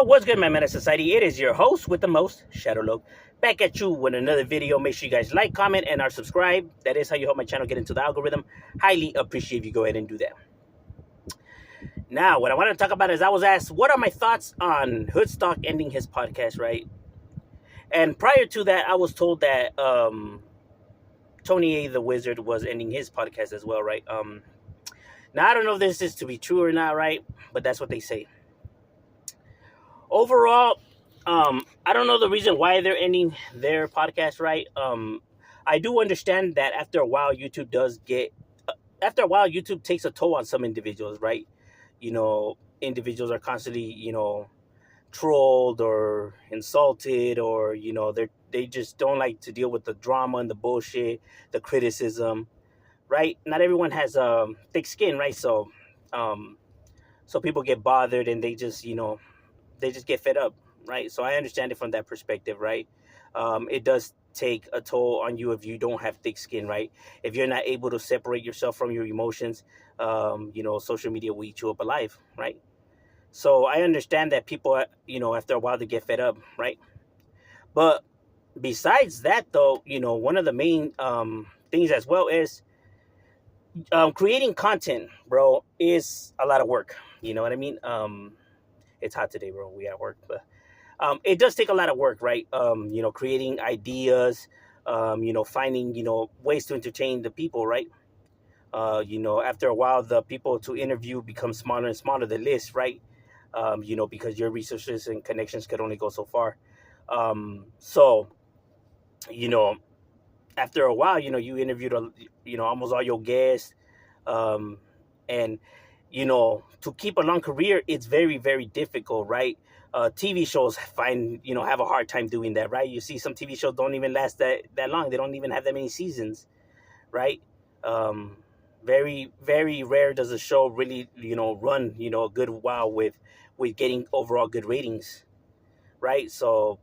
What's good, my Meta Society? It is your host with the most, Shadowloke, back at you with another video. Make sure you guys like, comment, and are subscribed. That is how you help my channel get into the algorithm. Highly appreciate if you go ahead and do that. Now, what I want to talk about is I was asked, what are my thoughts on Hoodstock ending his podcast, right? And prior to that, I was told that Tony A. the Wizard was ending his podcast as well, right? Now, I don't know if this is to be true or not, right? But that's what they say. Overall, I don't know the reason why they're ending their podcast, right? I do understand that after a while, YouTube takes a toll on some individuals, right? Individuals are constantly, trolled or insulted, or they just don't like to deal with the drama and the bullshit, the criticism, right? Not everyone has thick skin, right? So people get bothered and they just get fed up, right? So I understand it from that perspective, right? It does take a toll on you if you don't have thick skin, right? If you're not able to separate yourself from your emotions, social media will eat you up alive, right? So I understand that people, after a while they get fed up, right? But besides that, though, one of the main things as well is creating content, bro, is a lot of work. You know what I mean? It's hot today, bro. We at work, but it does take a lot of work, right? Creating ideas, finding, ways to entertain the people, right? After a while, the people to interview become smaller and smaller, the list, right? Because your resources and connections could only go so far. So, you know, after a while, you interviewed, almost all your guests. And, to keep a long career, it's very, very difficult, right? TV shows have a hard time doing that, right? You see some TV shows don't even last that long. They don't even have that many seasons, right? Very, very rare does a show really, run, a good while with getting overall good ratings, right? So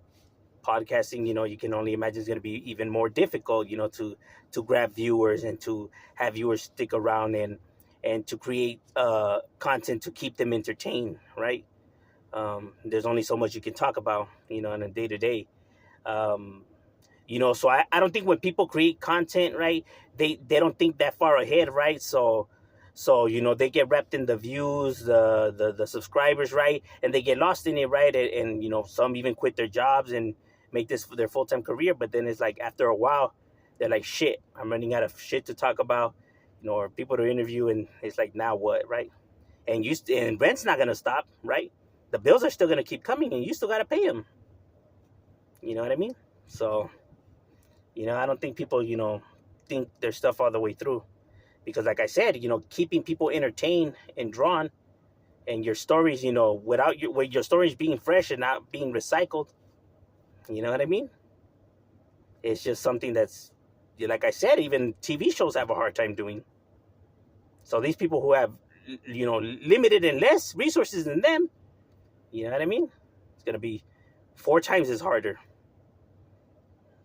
podcasting, you can only imagine is going to be even more difficult, to grab viewers and to have viewers stick around and to create content to keep them entertained, right? There's only so much you can talk about, on a day to day. So I don't think when people create content, right, they don't think that far ahead, right? So they get wrapped in the views, the subscribers, right, and they get lost in it, right, and some even quit their jobs and make this their full-time career. But then it's like after a while, they're like, shit, I'm running out of shit to talk about, or people to interview, and it's like, now what, right? And rent's not gonna stop, right? The bills are still gonna keep coming, and you still gotta pay them. You know what I mean? So, I don't think people, think their stuff all the way through, because, like I said, keeping people entertained and drawn, and your stories, with your stories being fresh and not being recycled. You know what I mean? It's just something that's, like I said, even TV shows have a hard time doing. So these people who have, limited and less resources than them, you know what I mean? It's going to be 4 times as harder,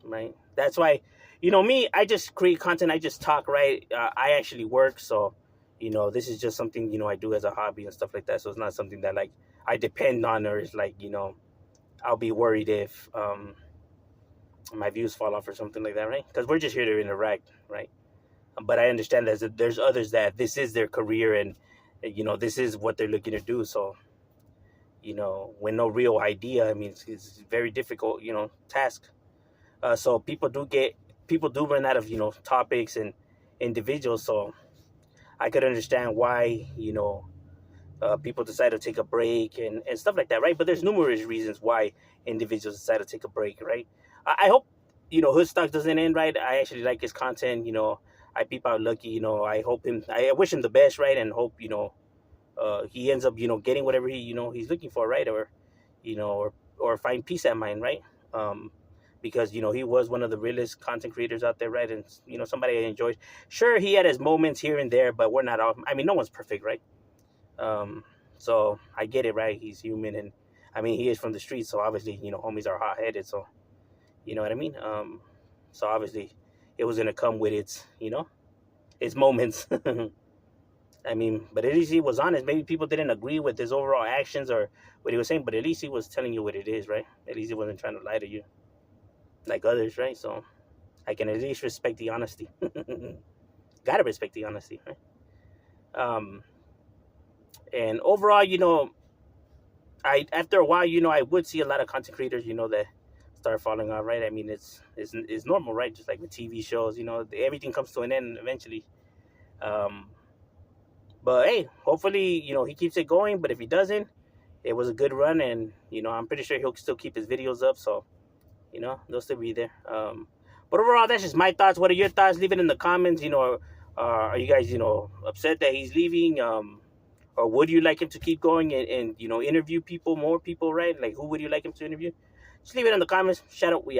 right? That's why, me, I just create content. I just talk, right? I actually work. So, this is just something, I do as a hobby and stuff like that. So it's not something that, like, I depend on, or is like, I'll be worried if my views fall off or something like that, right? Because we're just here to interact, right? But I understand that there's others that this is their career, and this is what they're looking to do. So, when no real idea, I mean, it's very difficult, task. So people do run out of topics and individuals. So I could understand why people decide to take a break and stuff like that, right? But there's numerous reasons why individuals decide to take a break, right? I hope Hoodstock doesn't end, right? I actually like his content. I peep out Lucky. I wish him the best, right? And hope he ends up getting whatever he's looking for, right? Or find peace at mind, right? Because he was one of the realest content creators out there, right? And somebody I enjoyed. Sure, he had his moments here and there, but we're not all. I mean, no one's perfect, right? So I get it, right? He's human, and I mean, he is from the streets, so obviously, homies are hot headed, so you know what I mean. So obviously, it was gonna come with its moments. I mean, but at least he was honest. Maybe people didn't agree with his overall actions or what he was saying, but at least he was telling you what it is, right? At least he wasn't trying to lie to you like others, right? So I can at least respect the honesty. Gotta respect the honesty, right? Um, and overall, I after a while, I would see a lot of content creators, that start falling off, right? I mean, it's normal, right? Just like with TV shows, everything comes to an end eventually. Um, but hey, hopefully, he keeps it going. But if he doesn't, it was a good run, and I'm pretty sure he'll still keep his videos up. So they'll still be there. But overall, that's just my thoughts. What are your thoughts? Leave it in the comments. Are you guys upset that he's leaving? Or would you like him to keep going and interview more people, right? Like, who would you like him to interview? Just leave it in the comments. Shout out. We out.